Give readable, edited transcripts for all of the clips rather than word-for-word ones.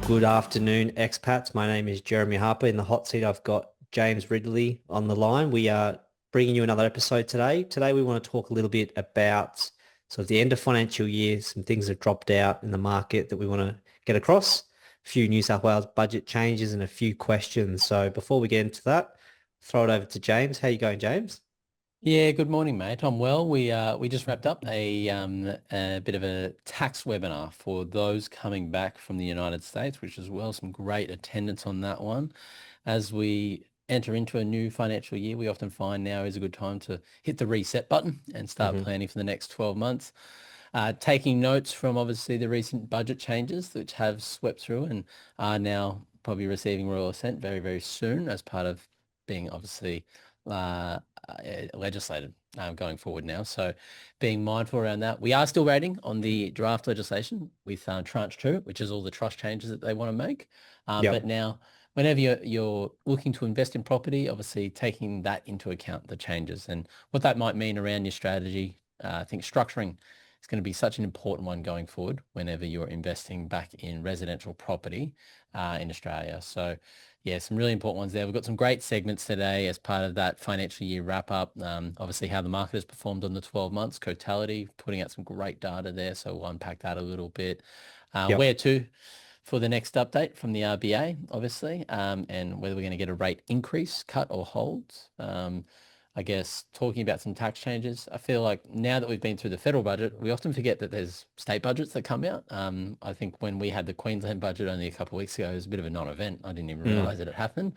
Good afternoon, expats. My name is Jeremy Harper. In the hot seat, I've got James Ridley on the line. We are bringing you another episode today. Today, we want to talk a little bit about sort of the end of financial year, some things that dropped out in the market that we want to get across, a few New South Wales budget changes and a few questions. So before we get into that, throw it over to James. How you going, James? Yeah, good morning, mate. I'm well. We just wrapped up a bit of a tax webinar for those coming back from the United States, which is well some great attendance on that one. As we enter into a new financial year, we often find now is a good time to hit the reset button and start Hmm. planning for the next 12 months. Taking notes from obviously the recent budget changes which have swept through and are now probably receiving royal assent very, very soon as part of being obviously uh, legislated going forward now. So being mindful around that. We are still waiting on the draft legislation with tranche two, which is all the trust changes that they want to make. But Yep. now, whenever you're looking to invest in property, obviously taking that into account, the changes and what that might mean around your strategy. I think structuring is going to be such an important one going forward whenever you're investing back in residential property in Australia. So yeah, some really important ones there. We've got some great segments today as part of that financial year wrap up. Obviously how the market has performed on the 12 months, totality, putting out some great data there. So we'll unpack that a little bit. Yep. Where to for the next update from the RBA, obviously, and whether we're going to get a rate increase, cut or hold. I guess talking about some tax changes, I feel like now that we've been through the federal budget, we often forget that there's state budgets that come out. I think when we had the Queensland budget only a couple of weeks ago, it was a bit of a non-event. I didn't even Mm. realise that it happened.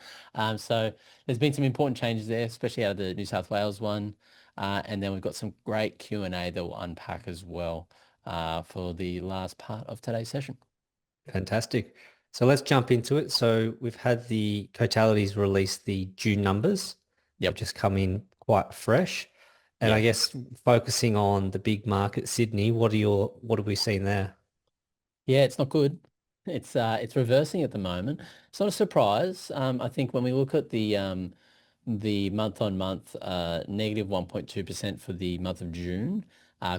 So there's been some important changes there, especially out of the New South Wales one. And then we've got some great Q&A that we'll unpack as well for the last part of today's session. Fantastic. So let's jump into it. So we've had the totalities release the June numbers. They've Yep. just come in quite fresh. And I Yep. guess focusing on the big market, Sydney, what have we seen there? Yeah, it's not good. It's reversing at the moment. It's not a surprise. I think when we look at the month on month negative 1.2% for the month of June,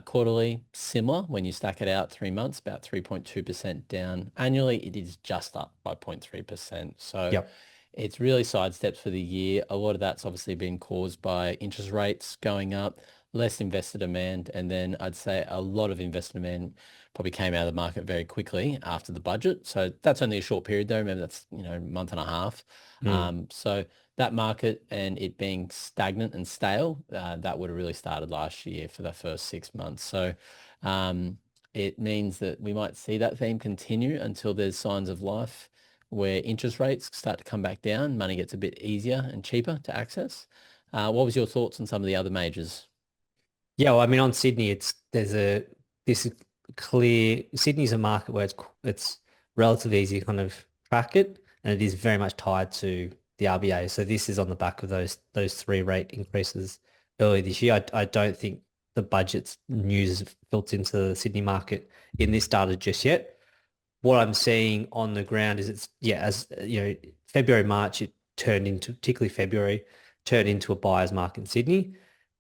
quarterly similar when you stack it out 3 months, about 3.2% down. Annually, it is just up by 0.3%. So Yep. it's really sidesteps for the year. A lot of that's obviously been caused by interest rates going up, less investor demand, and then I'd say a lot of investor demand probably came out of the market very quickly after the budget. So that's only a short period though. Remember that's, month and a half. Mm. So that market and it being stagnant and stale, that would have really started last year for the first 6 months. So it means that we might see that theme continue until there's signs of life where interest rates start to come back down, money gets a bit easier and cheaper to access. What was your thoughts on some of the other majors? Yeah, well, I mean, on Sydney, this is clear. Sydney's a market where it's relatively easy to kind of track it, and it is very much tied to the RBA. So this is on the back of those three rate increases early this year. I don't think the budget's news has filtered into the Sydney market in this data just yet. What I'm seeing on the ground is as February, March, it turned into, particularly February, turned into a buyer's market in Sydney.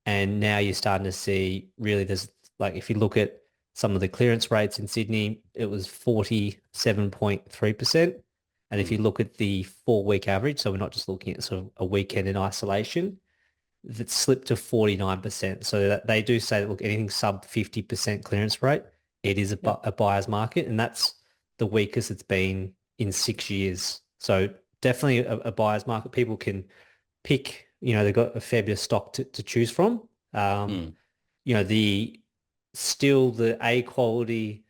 And now you're starting to see really there's like if you look at some of the clearance rates in Sydney, it was 47.3%. And if Mm. you look at the 4-week average, so we're not just looking at sort of a weekend in isolation, that slipped to 49%. So that they do say that look, anything sub 50% clearance rate, it is Yep. a buyer's market. And that's the weakest it's been in 6 years. So definitely a buyer's market. People can pick, they've got a fair bit of stock to choose from. Um, Mm. the still the A quality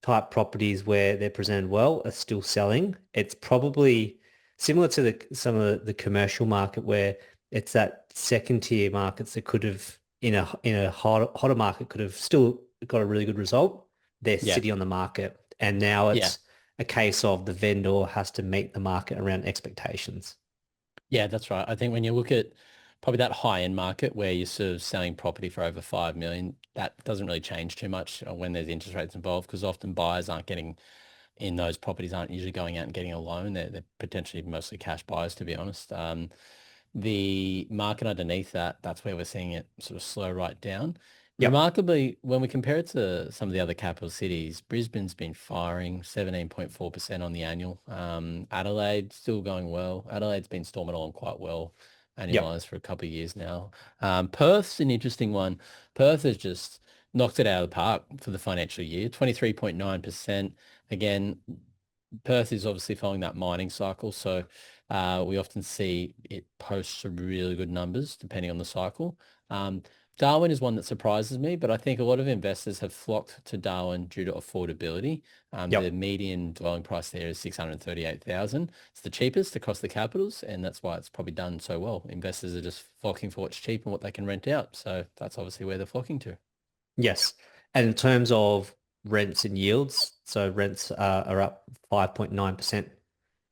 type properties where they're presented well are still selling. It's probably similar to some of the commercial market where it's that second tier markets that could have in a hotter market could have still got a really good result. They're Yeah. sitting on the market, and now Yeah. it's a case of the vendor has to meet the market around expectations. Yeah, that's right. I think when you look at probably that high end market where you're sort of selling property for over 5 million, that doesn't really change too much when there's interest rates involved because often buyers aren't getting in those properties aren't usually going out and getting a loan. They're potentially mostly cash buyers, to be honest. The market underneath that, that's where we're seeing it sort of slow right down. Yep. Remarkably, when we compare it to some of the other capital cities, Brisbane's been firing 17.4% on the annual. Adelaide still going well. Adelaide's been storming along quite well, Yep. annualized for a couple of years now. Perth's an interesting one. Perth has just knocked it out of the park for the financial year, 23.9%. Again, Perth is obviously following that mining cycle, so we often see it post some really good numbers depending on the cycle. Darwin is one that surprises me, but I think a lot of investors have flocked to Darwin due to affordability. The Yep. median dwelling price there is 638,000. It's the cheapest across the capitals, and that's why it's probably done so well. Investors are just flocking for what's cheap and what they can rent out. So that's obviously where they're flocking to. Yes. And in terms of rents and yields, so rents are up 5.9%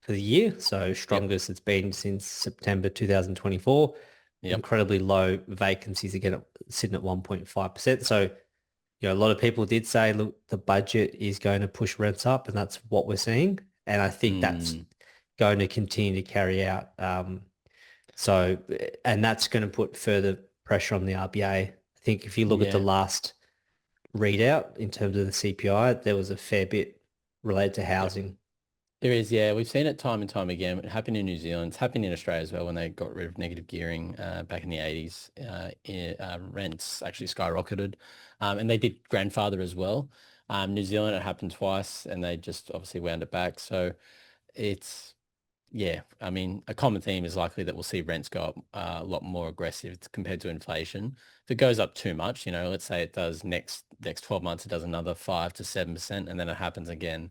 for the year. So Yep. strongest it's been since September 2024. Yep. Incredibly low vacancies again, sitting at 1.5%. So, a lot of people did say, look, the budget is going to push rents up, and that's what we're seeing. And I think that's Mm, going to continue to carry out. So, and that's going to put further pressure on the RBA. I think if you look at the yeah. last readout in terms of the CPI, there was a fair bit related to Yep. housing. There is, yeah. We've seen it time and time again. It happened in New Zealand. It's happened in Australia as well when they got rid of negative gearing back in the 80s. Rents actually skyrocketed, and they did grandfather as well. New Zealand, it happened twice, and they just obviously wound it back. So it's, yeah, I mean, a common theme is likely that we'll see rents go up a lot more aggressive compared to inflation. If it goes up too much, let's say it does next 12 months, it does another 5 to 7%, and then it happens again,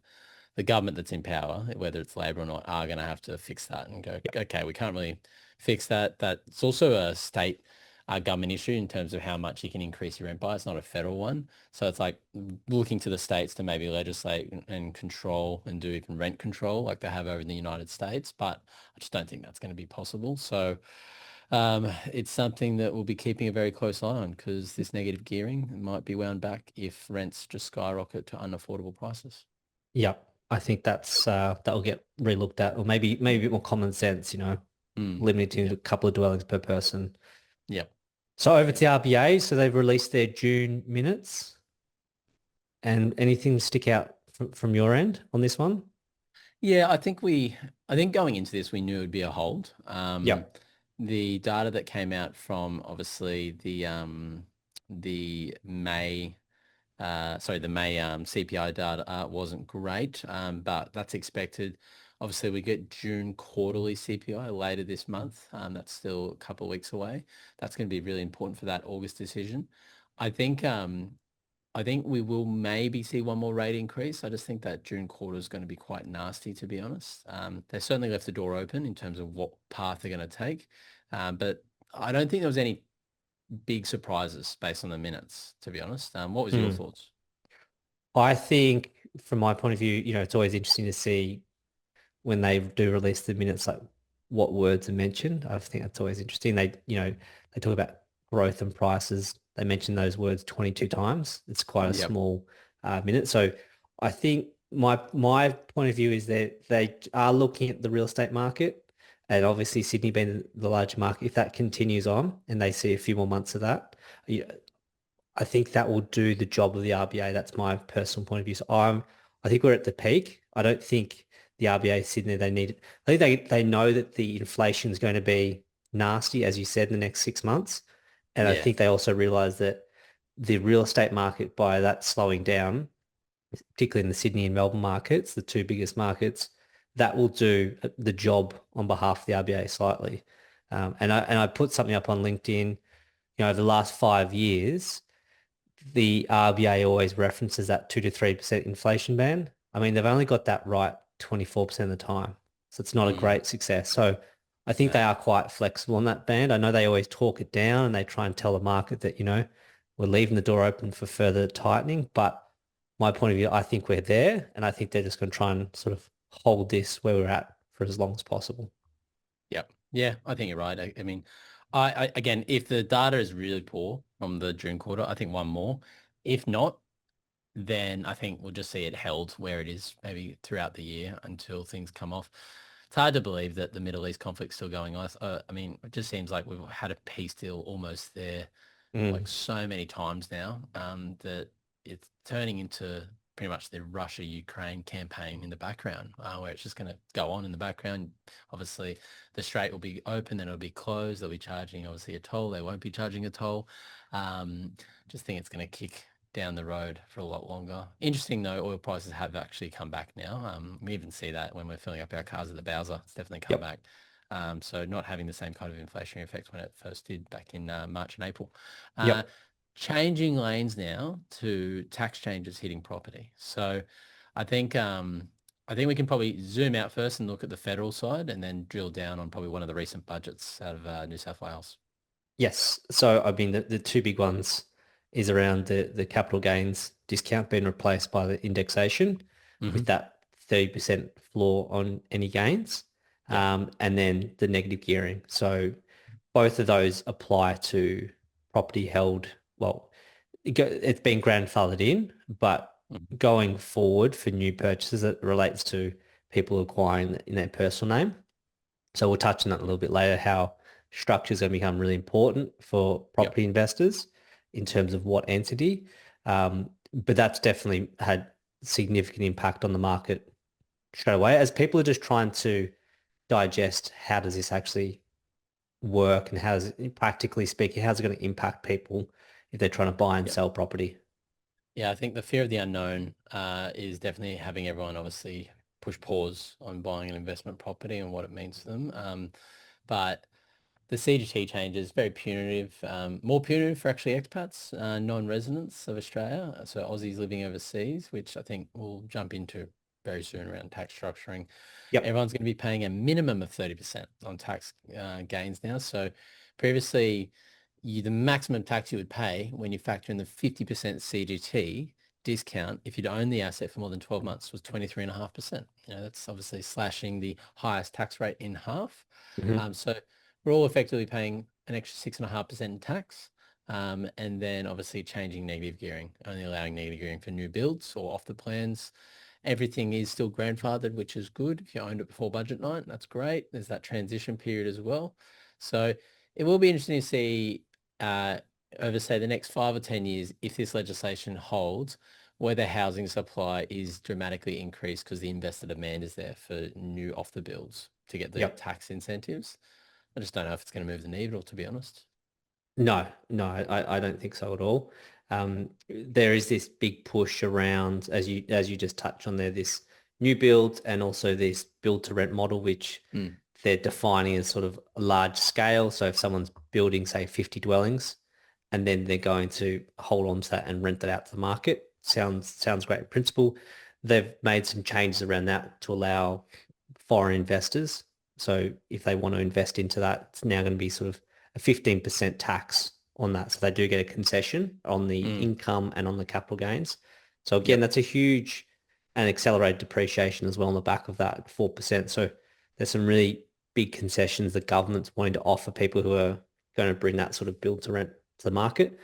the government that's in power, whether it's Labor or not, are going to have to fix that and go, okay, we can't really fix that. That's also a state government issue in terms of how much you can increase your rent by. It's not a federal one. So it's like looking to the states to maybe legislate and control and do even rent control like they have over in the United States. But I just don't think that's going to be possible. So it's something that we'll be keeping a very close eye on because this negative gearing might be wound back if rents just skyrocket to unaffordable prices. Yep. I think that'll get relooked at, or maybe a bit more common sense, Mm. limiting to Yep. a couple of dwellings per person. Yep. So over to Yep. the RBA, so they've released their June minutes, and anything stick out from your end on this one? Yeah, I think going into this, we knew it would be a hold. Yep. The data that came out from obviously the May, the May CPI data wasn't great, but that's expected. Obviously, we get June quarterly CPI later this month. That's still a couple of weeks away. That's going to be really important for that August decision. I think I think we will maybe see one more rate increase. I just think that June quarter is going to be quite nasty, to be honest. They certainly left the door open in terms of what path they're going to take. But I don't think there was any big surprises based on the minutes, to be honest. What was your Hmm. thoughts? I think from my point of view, it's always interesting to see when they do release the minutes, like what words are mentioned. I think that's always interesting. They talk about growth and prices. They mention those words 22 times. It's quite a Yep. small minute. So I think my point of view is that they are looking at the real estate market, and obviously Sydney being the larger market. If that continues on and they see a few more months of that, I think that will do the job of the RBA. That's my personal point of view. So I think we're at the peak. I don't think the RBA is sitting there. I think they know that the inflation is going to be nasty, as you said, in the next 6 months. And I Yeah. think they also realize that the real estate market, by that slowing down, particularly in the Sydney and Melbourne markets, the two biggest markets, that will do the job on behalf of the RBA slightly. And I put something up on LinkedIn, over the last 5 years, the RBA always references that 2 to 3% inflation band. I mean, they've only got that right 24% of the time. So it's not a Mm, great success. So I think they no. are quite flexible on that band. I know they always talk it down and they try and tell the market that, we're leaving the door open for further tightening. But my point of view, I think we're there, and I think they're just going to try and sort of hold this where we're at for as long as possible. Yep. Yeah, I think you're right. I mean, again, if the data is really poor from the June quarter, I think one more. If not, then I think we'll just see it held where it is maybe throughout the year until things come off. It's hard to believe that the Middle East conflict's still going on. I mean, it just seems like we've had a peace deal almost there. Mm. like so many times now, that it's turning into pretty much the Russia-Ukraine campaign in the background, where it's just going to go on in the background. Obviously, the strait will be open, then it'll be closed. They'll be charging obviously a toll. They won't be charging a toll. Just think it's going to kick down the road for a lot longer. Interesting though, oil prices have actually come back now. We even see that when we're filling up our cars at the Bowser. It's definitely come Yep. back. So not having the same kind of inflationary effect when it first did back in March and April. Uh, Yep. Changing lanes now to tax changes hitting property. So I think we can probably zoom out first and look at the federal side and then drill down on probably one of the recent budgets out of New South Wales. Yes. So, I mean, the two big ones is around the capital gains discount being replaced by the indexation with Hmm. that 30% floor on any gains, Yep. and then the negative gearing. So both of those apply to property held. Well, it's been grandfathered in, but Mhm. going forward for new purchases, it relates to people acquiring in their personal name. So we'll touch on that a little bit later, how structure is going to become really important for Yep. property investors in terms of what entity. But that's definitely had significant impact on the market straight away as people are just trying to digest how does this actually work and how does it, practically speaking, how's it going to impact people if they're trying to buy and Yep. sell property? Yeah, I think the fear of the unknown is definitely having everyone obviously push pause on buying an investment property and what it means to them. But the CGT change is very punitive, more punitive for actually expats, non-residents of Australia, so Aussies living overseas, which I think we'll jump into very soon around tax structuring. Yep. Everyone's going to be paying a minimum of 30% on tax gains now. So previously, the maximum tax you would pay when you factor in the 50% CGT discount if you'd owned the asset for more than 12 months was 23.5%. That's obviously slashing the highest tax rate in half. Hmm. So we're all effectively paying an extra 6.5% in tax. And then obviously changing negative gearing, only allowing negative gearing for new builds or off the plans. Everything is still grandfathered, which is good. If you owned it before budget night, that's great. There's that transition period as well. So it will be interesting to see uh, over, say, the next 5 or 10 years, if this legislation holds, whether housing supply is dramatically increased because the investor demand is there for new off the builds to get the Yep. tax incentives. I just don't know if it's going to move the needle, to be honest. No, no, I don't think so at all. There is this big push around, as you just touched on there, this new build and also this build to rent model, which Mm, they're defining as sort of a large scale. So if someone's building, say, 50 dwellings, and then they're going to hold on to that and rent that out to the market, sounds great in principle. They've made some changes around that to allow foreign investors. So if they want to invest into that, it's now going to be sort of a 15% tax on that. So they do get a concession on the mm, income and on the capital gains. So again, yep. that's a huge and accelerated depreciation as well on the back of that 4%. So there's some really big concessions the government's wanting to offer people who are going to bring that sort of build to rent to the market.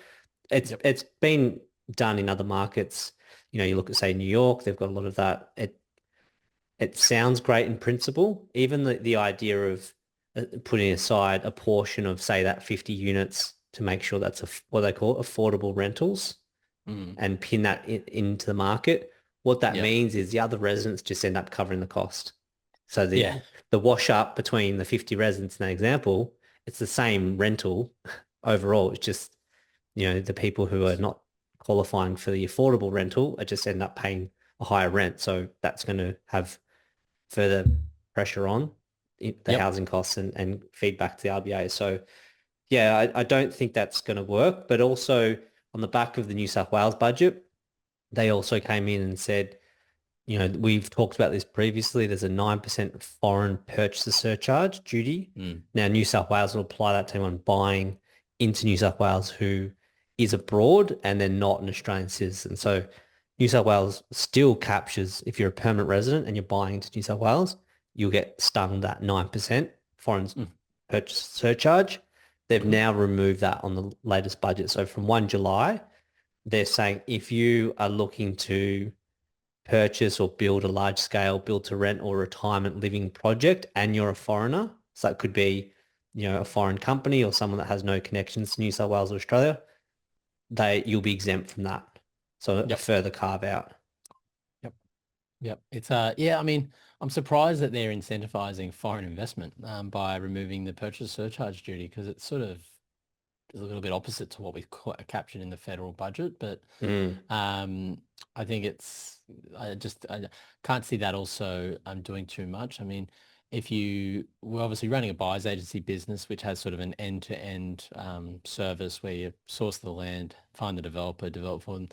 It's Yep. it's been done in other markets. You look at say New York, they've got a lot of that. It sounds great in principle. Even the idea of putting aside a portion of, say, that 50 units to make sure that's what they call affordable rentals Mm, and pin that into the market. What that yep. means is the other residents just end up covering the cost. So Yeah. the wash up between the 50 residents in that example, it's the same rental overall. It's just, the people who are not qualifying for the affordable rental are just end up paying a higher rent. So that's going to have further pressure on the Yep. housing costs and feedback to the RBA. So yeah, I don't think that's going to work. But also on the back of the New South Wales budget, they also came in and said, we've talked about this previously. There's a 9% foreign purchaser surcharge duty. Mm, Now, New South Wales will apply that to anyone buying into New South Wales who is abroad and they're not an Australian citizen. So New South Wales still captures, if you're a permanent resident and you're buying into New South Wales, you'll get stung that 9% foreign mm, purchase surcharge. They've mhm, now removed that on the latest budget. So from 1 July, they're saying if you are looking to purchase or build a large scale build to rent or retirement living project and you're a foreigner, so that could be, a foreign company or someone that has no connections to New South Wales or Australia, you'll be exempt from that. So a Yep. further carve out. Yep. Yep. It's yeah, I mean, I'm surprised that they're incentivizing foreign investment by removing the purchase surcharge duty because it's sort of is a little bit opposite to what we've captured in the federal budget. But Mm. um, I think I can't see that also doing too much. I mean, we're obviously running a buyer's agency business, which has sort of an end-to-end service where you source the land, find the developer, develop for them.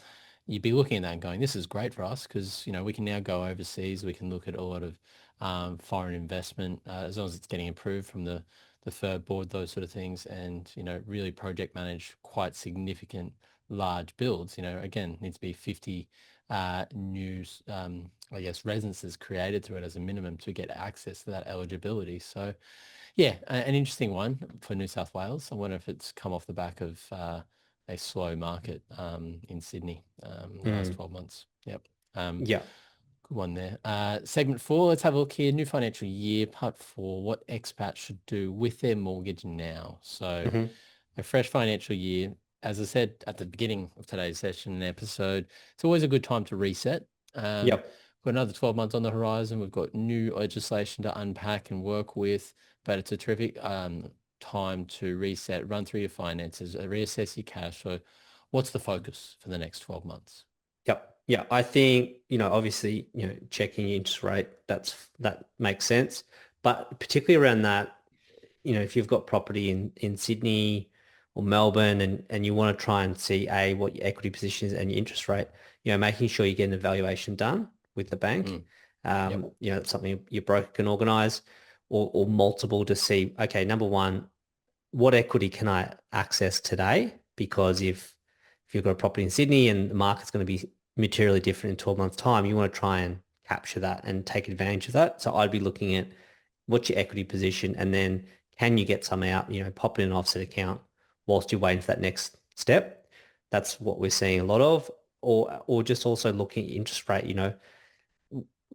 You'd be looking at that and going, this is great for us because, we can now go overseas. We can look at a lot of foreign investment as long as it's getting approved from the third board, those sort of things, and, really project manage quite significant large builds. Again, needs to be 50 new, I guess, residences created through it as a minimum to get access to that eligibility. So yeah, an interesting one for New South Wales. I wonder if it's come off the back of a slow market in Sydney the last Mm. 12 months. Yep. Um, Yeah. Good one there. Segment 4, let's have a look here. New financial year, part 4, what expats should do with their mortgage now. So Hmm. a fresh financial year, as I said at the beginning of today's session and episode, it's always a good time to reset. Yep. Got another 12 months on the horizon. We've got new legislation to unpack and work with, but it's a terrific time to reset, run through your finances, reassess your cash. So what's the focus for the next 12 months? Yep. Yeah. I think, obviously, checking your interest rate, that makes sense. But particularly around that, if you've got property in Sydney or Melbourne and you want to try and see what your equity position is and your interest rate, making sure you get an evaluation done with the bank. Mm, yep. It's something your broker can organize or multiple to see, okay, number one, what equity can I access today? Because if you've got a property in Sydney and the market's going to be materially different in 12 months' time, you want to try and capture that and take advantage of that. So I'd be looking at what's your equity position and then can you get some out, pop in an offset account whilst you're waiting for that next step. That's what we're seeing a lot of. Or just also looking at interest rate,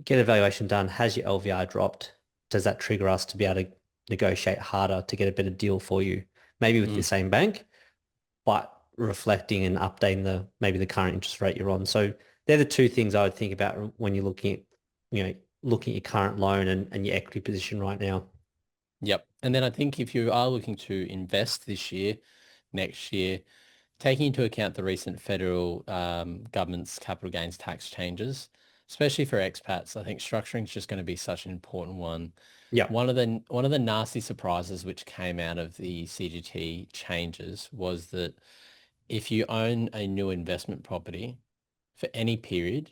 get a valuation done. Has your LVR dropped? Does that trigger us to be able to negotiate harder to get a better deal for you? Maybe with the Mm. same bank, but reflecting and updating maybe the current interest rate you're on. So they're the two things I would think about when you're looking at your current loan and your equity position right now. Yep. And then I think if you are looking to invest this year, next year, taking into account the recent federal government's capital gains tax changes, especially for expats, I think structuring is just going to be such an important one. Yeah. One of the nasty surprises which came out of the CGT changes was that if you own a new investment property for any period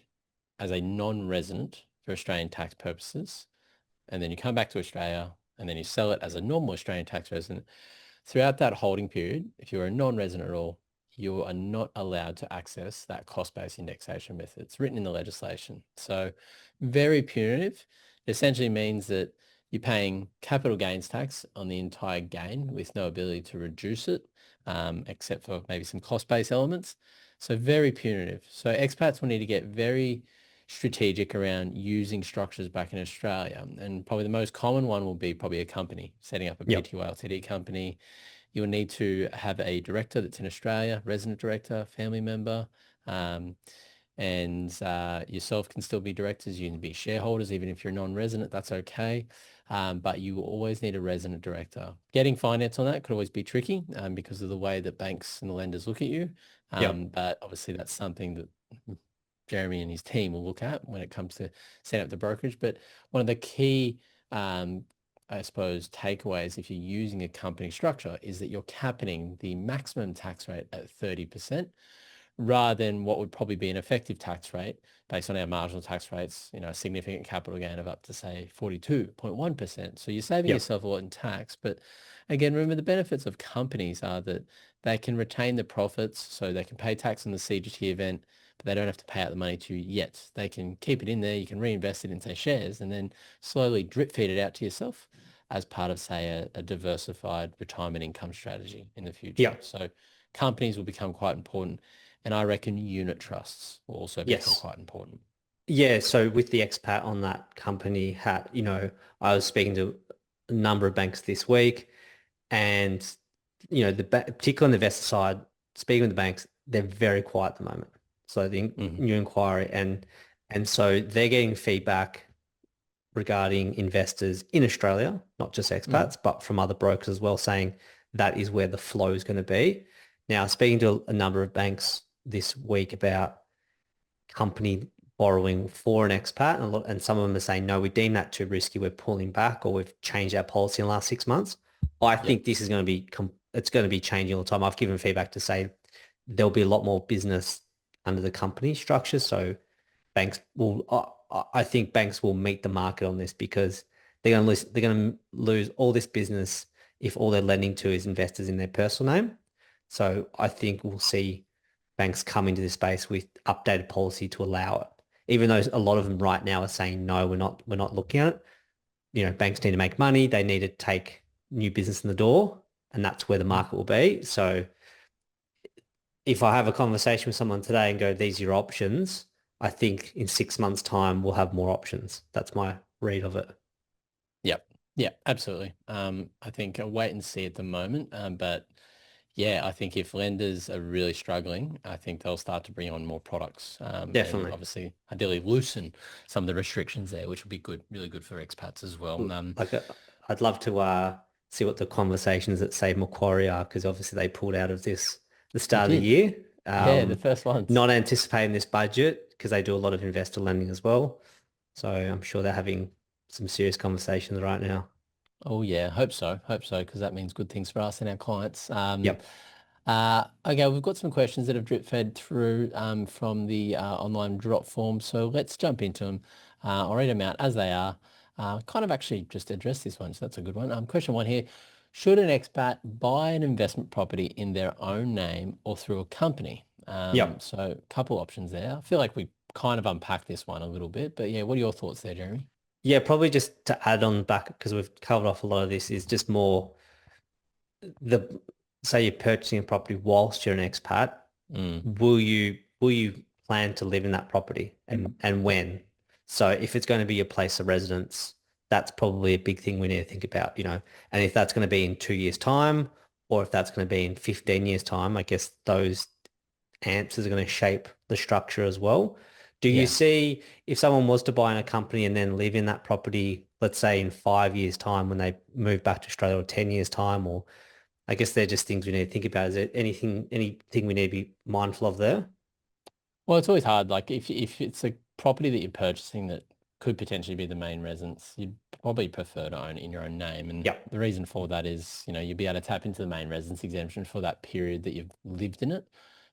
as a non-resident for Australian tax purposes, and then you come back to Australia and then you sell it as a normal Australian tax resident, throughout that holding period, if you're a non-resident at all, you are not allowed to access that cost-based indexation method. It's written in the legislation. So very punitive. It essentially means that you're paying capital gains tax on the entire gain with no ability to reduce it, except for maybe some cost-based elements. So very punitive. So expats will need to get very strategic around using structures back in Australia. And probably the most common one will be probably a company, setting up a Yep. PTY Ltd company. You'll need to have a director that's in Australia, resident director, family member, and yourself can still be directors. You can be shareholders, even if you're non-resident, that's okay. But you will always need a resident director. Getting finance on that could always be tricky because of the way that banks and the lenders look at you. Yep. But obviously that's something that Jeremy and his team will look at when it comes to setting up the brokerage. But one of the key, I suppose, takeaways if you're using a company structure is that you're capping the maximum tax rate at 30% rather than what would probably be an effective tax rate based on our marginal tax rates, a significant capital gain of up to, say, 42.1%. So you're saving Yep. yourself a lot in tax. But again, remember the benefits of companies are that they can retain the profits, so they can pay tax on the CGT event, but they don't have to pay out the money to you yet. They can keep it in there. You can reinvest it in, say, shares and then slowly drip feed it out to yourself as part of, say, a diversified retirement income strategy in the future. Yep. So companies will become quite important. And I reckon unit trusts will also become Yes. quite important. Yeah. So with the expat on that company hat, I was speaking to a number of banks this week and, particularly on the investor side, speaking with the banks, they're very quiet at the moment. So the Mhm. new inquiry and so they're getting feedback regarding investors in Australia, not just Mhm. expats, but from other brokers as well, saying that is where the flow is going to be. Now, speaking to a number of banks this week about company borrowing for an expat, and some of them are saying, no, we deem that too risky. We're pulling back, or we've changed our policy in the last 6 months. I Yep. think this is going to be, it's going to be changing all the time. I've given feedback to say there'll be a lot more business under the company structure. So banks will, I think banks will meet the market on this because they're going to lose all this business if all they're lending to is investors in their personal name. So I think we'll see banks come into this space with updated policy to allow it. Even though a lot of them right now are saying no, we're not looking at it. You know, banks need to make money, they need to take new business in the door, and that's where the market will be. So if I have a conversation with someone today and go, these are your options, I think in 6 months' time we'll have more options. That's my read of it. Yep. Yeah, absolutely. I think a wait and see at the moment. But yeah, I think if lenders are really struggling, I think they'll start to bring on more products, and Definitely. obviously ideally loosen some of the restrictions there, which will be good, really good for expats as well. Like I'd love to see what the conversations at say Macquarie are because obviously they pulled out of this the They start of the did. year. Yeah, the first ones. Not anticipating this budget because they do a lot of investor lending as well. So I'm sure they're having some serious conversations right now. Oh yeah, hope so. Hope so, because that means good things for us and our clients. Yep. Okay, we've got some questions that have drip fed through from the online drop form. So let's jump into them. I'll read them out as they are. Kind of actually just address this one, so that's a good one. Question one here. Should an expat buy an investment property in their own name or through a company? Yep. So a couple options there. I feel like we kind of unpacked this one a little bit, but yeah, what are your thoughts there, Jeremy? Yeah, probably just to add on back because we've covered off a lot of this is just more the say you're purchasing a property whilst you're an expat, Mm, will you plan to live in that property and yep. when? So if it's going to be your place of residence, that's probably a big thing we need to think about, you know. And if that's going to be in 2 years' time, or if that's going to be in 15 years' time, I guess those answers are going to shape the structure as well. Do you Yeah. see if someone was to buy in a company and then live in that property, let's say in 5 years' time when they move back to Australia or 10 years' time, or I guess they're just things we need to think about. Is there anything we need to be mindful of there? Well, it's always hard. Like if it's a property that you're purchasing that could potentially be the main residence, you'd probably prefer to own it in your own name. And Yeah, the reason for that is, you'll be able to tap into the main residence exemption for that period that you've lived in it,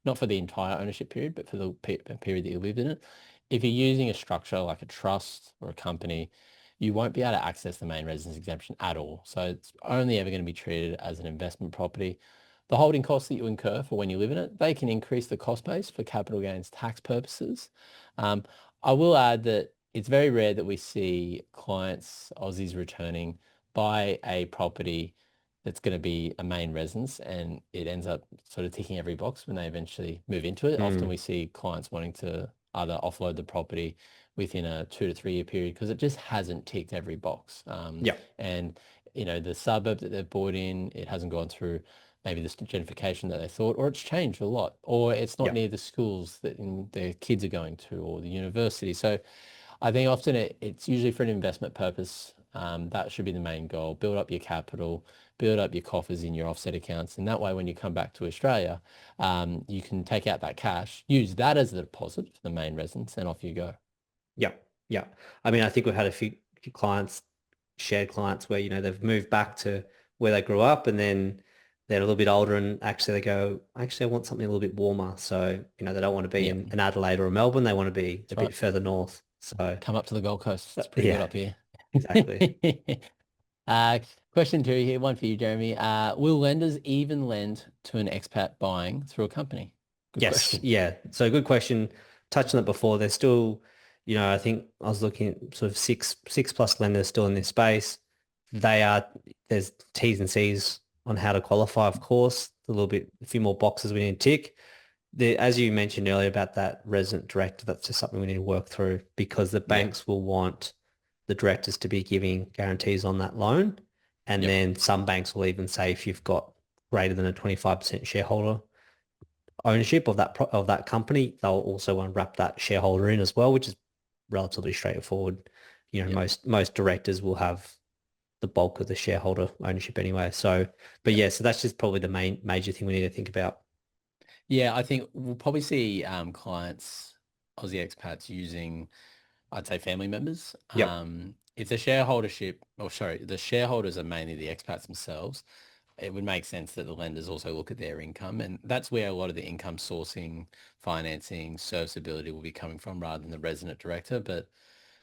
not for the entire ownership period, but for the period that you lived in it. If you're using a structure like a trust or a company, you won't be able to access the main residence exemption at all. So it's only ever going to be treated as an investment property. The holding costs that you incur for when you live in it, they can increase the cost base for capital gains tax purposes. Um, I will add that it's very rare that we see clients, Aussies returning, buy a property that's going to be a main residence and it ends up sort of ticking every box when they eventually move into it. Often mm, we see clients wanting to either offload the property within a 2 to 3 year period because it just hasn't ticked every box. yeah, And the suburb that they've bought in, it hasn't gone through maybe the gentrification that they thought, or it's changed a lot, or it's not yeah, near the schools that their kids are going to, or the university. So I think often it's usually for an investment purpose. That should be the main goal. Build up your capital, build up your coffers in your offset accounts. And that way, when you come back to Australia, you can take out that cash, use that as the deposit for the main residence, and off you go. yeah, yeah. I mean, I think we've had a few clients, shared clients where, you know, they've moved back to where they grew up and then they're a little bit older and actually they go, actually, I want something a little bit warmer. So, you know, they don't want to be Yeah, in Adelaide or a Melbourne. They want to be a that's right. bit further north. So, Come up to the Gold Coast. It's pretty good yeah, up here. exactly. Uh, question two here, one for you, Jeremy. Will lenders even lend to an expat buying through a company? Good Yes, question. yeah. So good question. Touched on it before. There's still, you know, I think I was looking at sort of six plus lenders still in this space. They are there's T's and C's on how to qualify, of course. A few more boxes we need to tick. As you mentioned earlier about that resident director, that's just something we need to work through because the Yep. banks will want the directors to be giving guarantees on that loan. And Yep. then some banks will even say if you've got greater than a 25% shareholder ownership of of that company, they'll also want to wrap that shareholder in as well, which is relatively straightforward. You know, Yep. most directors will have the bulk of the shareholder ownership anyway. So, but Yep. yeah, so that's just probably the major thing we need to think about. Yeah, I think we'll probably see clients, Aussie expats using, I'd say, family members. Yep. If the shareholdership, or sorry, the shareholders are mainly the expats themselves, it would make sense that the lenders also look at their income. And that's where a lot of the income sourcing, financing, serviceability will be coming from rather than the resident director. But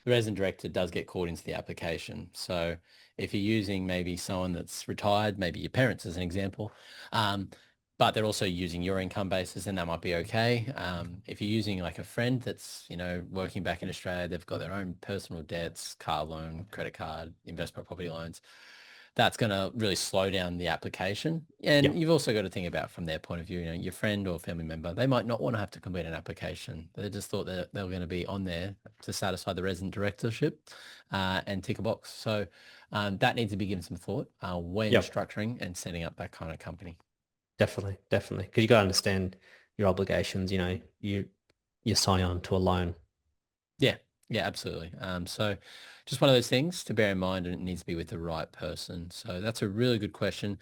the resident director does get called into the application. So if you're using maybe someone that's retired, maybe your parents as an example, um, but they're also using your income basis, then that might be okay. If you're using like a friend that's, working back in Australia, they've got their own personal debts, car loan, credit card, investment property loans, that's going to really slow down the application. And Yep. you've also got to think about from their point of view, your friend or family member, they might not want to have to complete an application. They just thought that they were going to be on there to satisfy the resident directorship and tick a box. So that needs to be given some thought when Yep. structuring and setting up that kind of company. Definitely. Definitely. Because you got to understand your obligations. You know, you're signing on to a loan. Yeah, yeah, absolutely. So just one of those things to bear in mind, and it needs to be with the right person. So that's a really good question.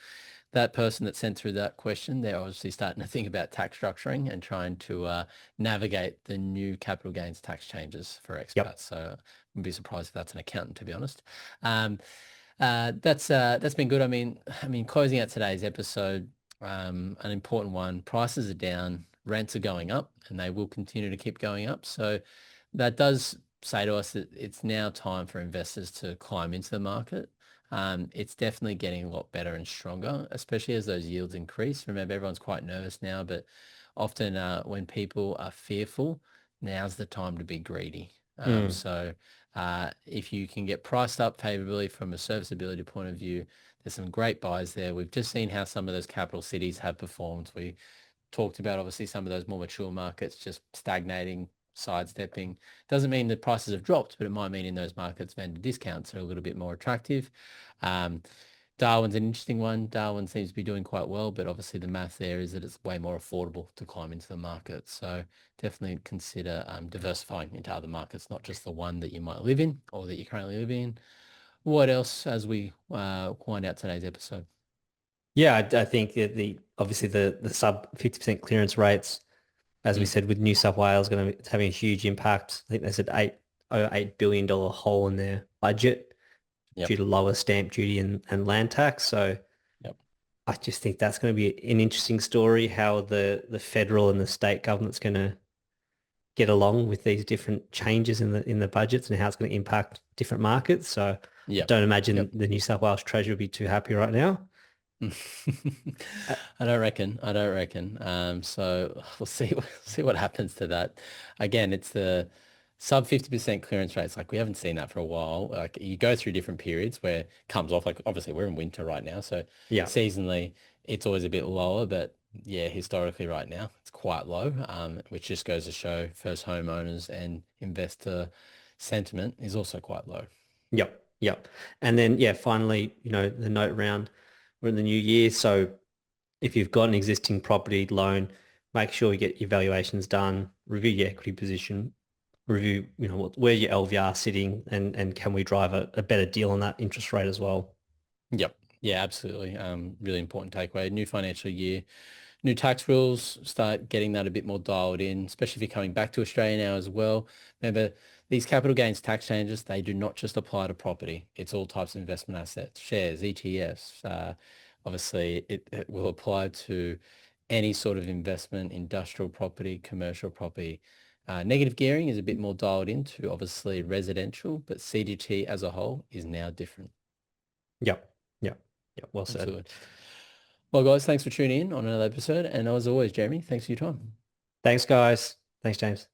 That person that sent through that question, they're obviously starting to think about tax structuring and trying to navigate the new capital gains tax changes for expats. Yep. So I wouldn't be surprised if that's an accountant, to be honest. Um, that's been good. I mean, closing out today's episode, an important one. Prices are down, rents are going up, and they will continue to keep going up. So that does say to us that it's now time for investors to climb into the market. It's definitely getting a lot better and stronger, especially as those yields increase. Remember, everyone's quite nervous now, but often when people are fearful, now's the time to be greedy. Mm. So if you can get priced up favorably from a serviceability point of view, there's some great buys there. We've just seen how some of those capital cities have performed. We talked about obviously some of those more mature markets just stagnating, sidestepping. Doesn't mean the prices have dropped, but it might mean in those markets vendor discounts are a little bit more attractive. Um, Darwin's an interesting one. Darwin seems to be doing quite well, but obviously the math there is that it's way more affordable to climb into the market. So definitely consider diversifying into other markets, not just the one that you might live in or that you currently live in. What else as we wind out today's episode? Yeah, I think that the obviously the sub 50% clearance rates, as we Mm, said, with New South Wales going to be having a huge impact. I think they said $8 billion hole in their budget yep. due to lower stamp duty and land tax. So Yep. I just think that's going to be an interesting story, how the federal and the state government's going to get along with these different changes in the budgets and how it's going to impact different markets. So I Yep. don't imagine Yep. the New South Wales Treasury will be too happy right now. Uh, I don't reckon. I don't reckon. So we'll see. See what happens to that. Again, it's the sub 50% clearance rates. Like we haven't seen that for a while. Like you go through different periods where it comes off. Like obviously we're in winter right now, so yeah, seasonally it's always a bit lower. But yeah, historically right now it's quite low. Which just goes to show first homeowners and investor sentiment is also quite low. yep, yep. And then yeah, finally, the note round. We're in the new year, so if you've got an existing property loan, make sure you get your valuations done, review your equity position, review, where your LVR sitting, and can we drive a better deal on that interest rate as well. Yep. Yeah, absolutely. Really important takeaway. New financial year, new tax rules, start getting that a bit more dialed in, especially if you're coming back to Australia now as well. Remember, these capital gains tax changes, they do not just apply to property. It's all types of investment assets, shares, ETFs. Obviously, it will apply to any sort of investment, industrial property, commercial property. Negative gearing is a bit more dialed into obviously residential, but CGT as a whole is now different. Yep, yep, yep. Well said. Absolutely. Well, guys, thanks for tuning in on another episode. And as always, Jeremy, thanks for your time. Thanks, guys. Thanks, James.